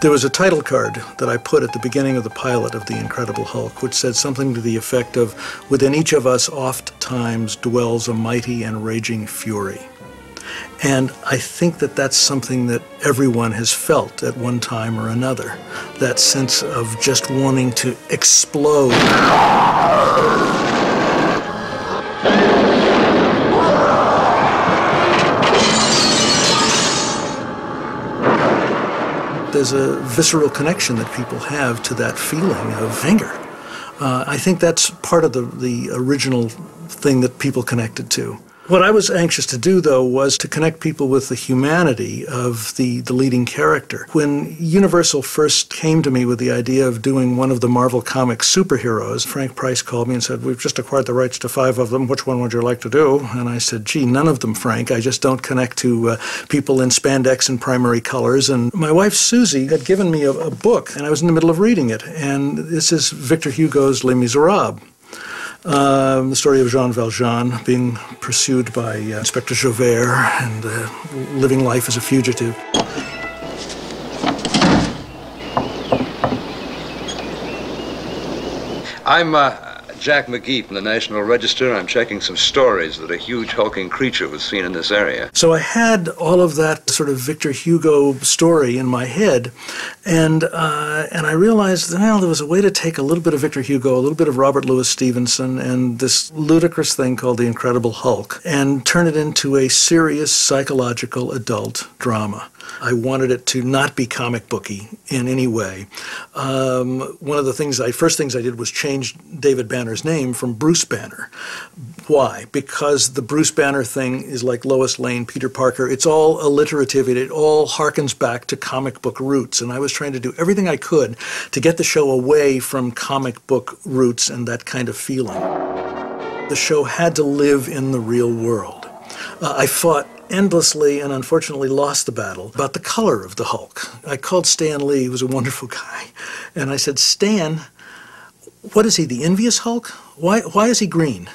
There was a title card that I put at the beginning of the pilot of The Incredible Hulk, which said something to the effect of, "Within each of us oft times dwells a mighty and raging fury." And I think that that's something that everyone has felt at one time or another, that sense of just wanting to explode. There's a visceral connection that people have to that feeling of anger. I think that's part of the original thing that people connected to. What I was anxious to do, though, was to connect people with the humanity of the leading character. When Universal first came to me with the idea of doing one of the Marvel Comics superheroes, Frank Price called me and said, "We've just acquired the rights to 5 of them. Which one would you like to do?" And I said, "Gee, none of them, Frank. I just don't connect to people in spandex and primary colors." And my wife, Susie, had given me a book, and I was in the middle of reading it. And this is Victor Hugo's Les Miserables. The story of Jean Valjean being pursued by Inspector Javert and living life as a fugitive. I'm Jack McGee from the National Register. I'm checking some stories that a huge hulking creature was seen in this area. So I had all of that sort of Victor Hugo story in my head, and I realized, well, there was a way to take a little bit of Victor Hugo, a little bit of Robert Louis Stevenson, and this ludicrous thing called The Incredible Hulk, and turn it into a serious psychological adult drama. I wanted it to not be comic booky in any way. One of the first things I did was change David Banner's name from Bruce Banner. Why? Because the Bruce Banner thing is like Lois Lane, Peter Parker. It's all alliterative. It all harkens back to comic book roots. And I was trying to do everything I could to get the show away from comic book roots and that kind of feeling. The show had to live in the real world. I fought endlessly and unfortunately lost the battle about the color of the Hulk. I called Stan Lee, who was a wonderful guy, and I said, "Stan, what is he, the envious Hulk? Why is he green?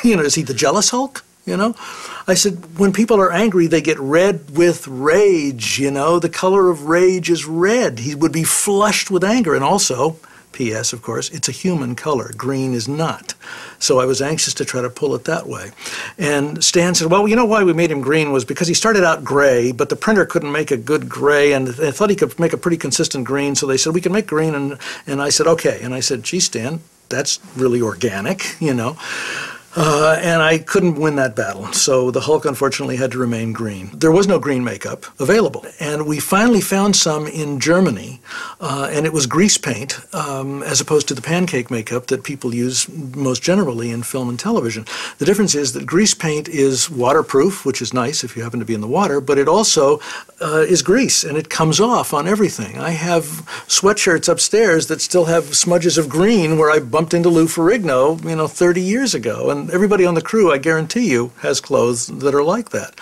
Is he the jealous Hulk? I said, when people are angry, they get red with rage, the color of rage is red. He would be flushed with anger. And also, P.S., of course, it's a human color. Green is not. So I was anxious to try to pull it that way. And Stan said, well, why we made him green was because he started out gray, but the printer couldn't make a good gray, and they thought he could make a pretty consistent green, so they said, we can make green, and I said, okay. And I said, gee, Stan, that's really organic, And I couldn't win that battle, so the Hulk unfortunately had to remain green. There was no green makeup available, and we finally found some in Germany, and it was grease paint as opposed to the pancake makeup that people use most generally in film and television. The difference is that grease paint is waterproof, which is nice if you happen to be in the water, but it also is grease, and it comes off on everything. I have sweatshirts upstairs that still have smudges of green where I bumped into Lou Ferrigno, 30 years ago, and everybody on the crew, I guarantee you, has clothes that are like that.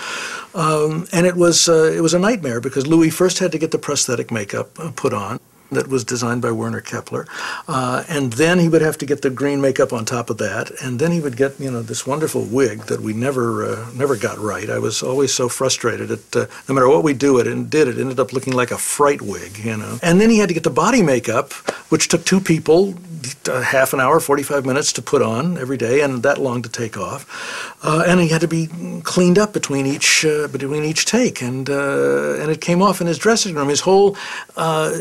And it was a nightmare because Louis first had to get the prosthetic makeup put on that was designed by Werner Kepler, and then he would have to get the green makeup on top of that, and then he would get this wonderful wig that we never got right. I was always so frustrated at no matter what we do it ended up looking like a fright wig, And then he had to get the body makeup, which took 2 people, half an hour, 45 minutes to put on every day, and that long to take off. And he had to be cleaned up between each take, and it came off in his dressing room. His whole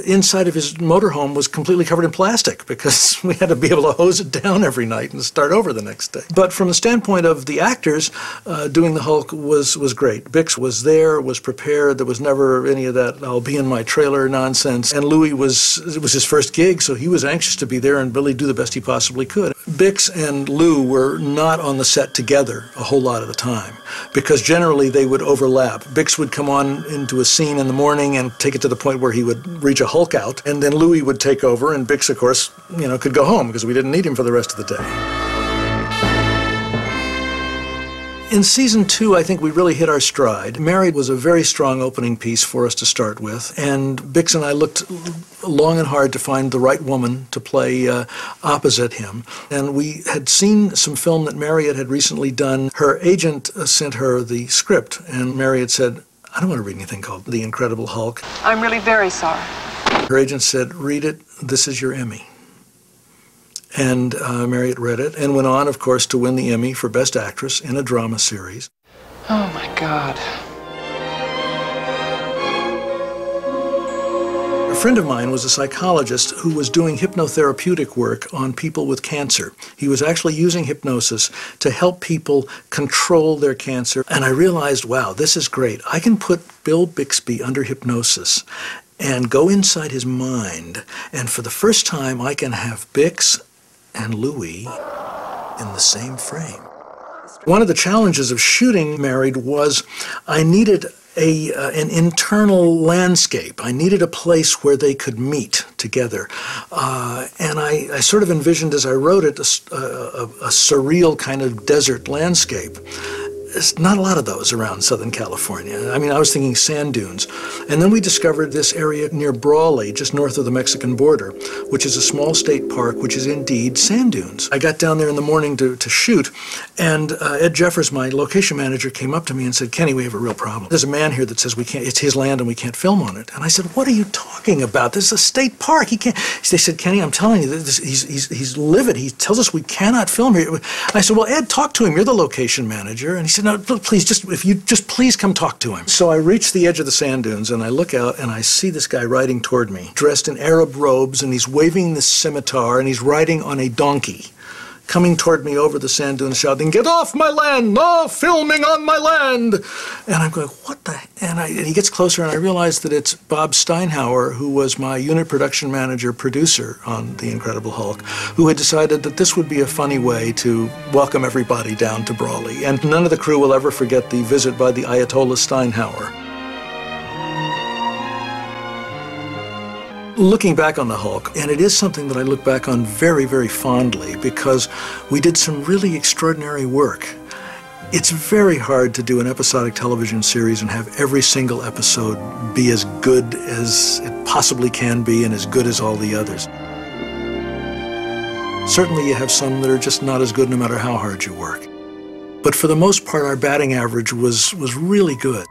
inside of his motorhome was completely covered in plastic because we had to be able to hose it down every night and start over the next day. But from the standpoint of the actors, doing the Hulk was great. Bix was there, was prepared. There was never any of that "I'll be in my trailer" nonsense. And Louis it was his first gig, so he was anxious to be there and really do the best he possibly could. Bix and Lou were not on the set together a whole lot of the time because generally they would overlap. Bix would come on into a scene in the morning and take it to the point where he would reach a Hulk out, and then Louis would take over, and Bix, of course, could go home because we didn't need him for the rest of the day. In season 2, I think we really hit our stride. Married was a very strong opening piece for us to start with, and Bix and I looked long and hard to find the right woman to play opposite him. And we had seen some film that Marriott had recently done. Her agent sent her the script, and Marriott said, I don't want to read anything called The Incredible Hulk. I'm really very sorry. Her agent said, "Read it, this is your Emmy." And Marriott read it and went on, of course, to win the Emmy for Best Actress in a Drama Series. Oh, my God. A friend of mine was a psychologist who was doing hypnotherapeutic work on people with cancer. He was actually using hypnosis to help people control their cancer. And I realized, wow, this is great. I can put Bill Bixby under hypnosis and go inside his mind. And for the first time, I can have Bix and Louis in the same frame. One of the challenges of shooting Married was I needed an internal landscape. I needed a place where they could meet together. And I sort of envisioned as I wrote it a surreal kind of desert landscape. There's not a lot of those around Southern California. I mean, I was thinking sand dunes. And then we discovered this area near Brawley, just north of the Mexican border, which is a small state park, which is indeed sand dunes. I got down there in the morning to shoot, and Ed Jeffers, my location manager, came up to me and said, "Kenny, we have a real problem. There's a man here that says we can't, it's his land and we can't film on it." And I said, "What are you talking about? This is a state park. He can't." They said, "Kenny, I'm telling you, he's livid. He tells us we cannot film here." And I said, "Well, Ed, talk to him. You're the location manager." And he said, "No, please, if you please come talk to him." So I reach the edge of the sand dunes and I look out and I see this guy riding toward me, dressed in Arab robes, and he's waving this scimitar and he's riding on a donkey, coming toward me over the sand dunes, shouting, "Get off my land! No filming on my land!" And I'm going, what the? And he gets closer and I realize that it's Bob Steinhauer, who was my unit production manager, producer on The Incredible Hulk, who had decided that this would be a funny way to welcome everybody down to Brawley. And none of the crew will ever forget the visit by the Ayatollah Steinhauer. Looking back on the Hulk, and it is something that I look back on very, very fondly because we did some really extraordinary work. It's very hard to do an episodic television series and have every single episode be as good as it possibly can be and as good as all the others. Certainly you have some that are just not as good no matter how hard you work. But for the most part, our batting average was really good.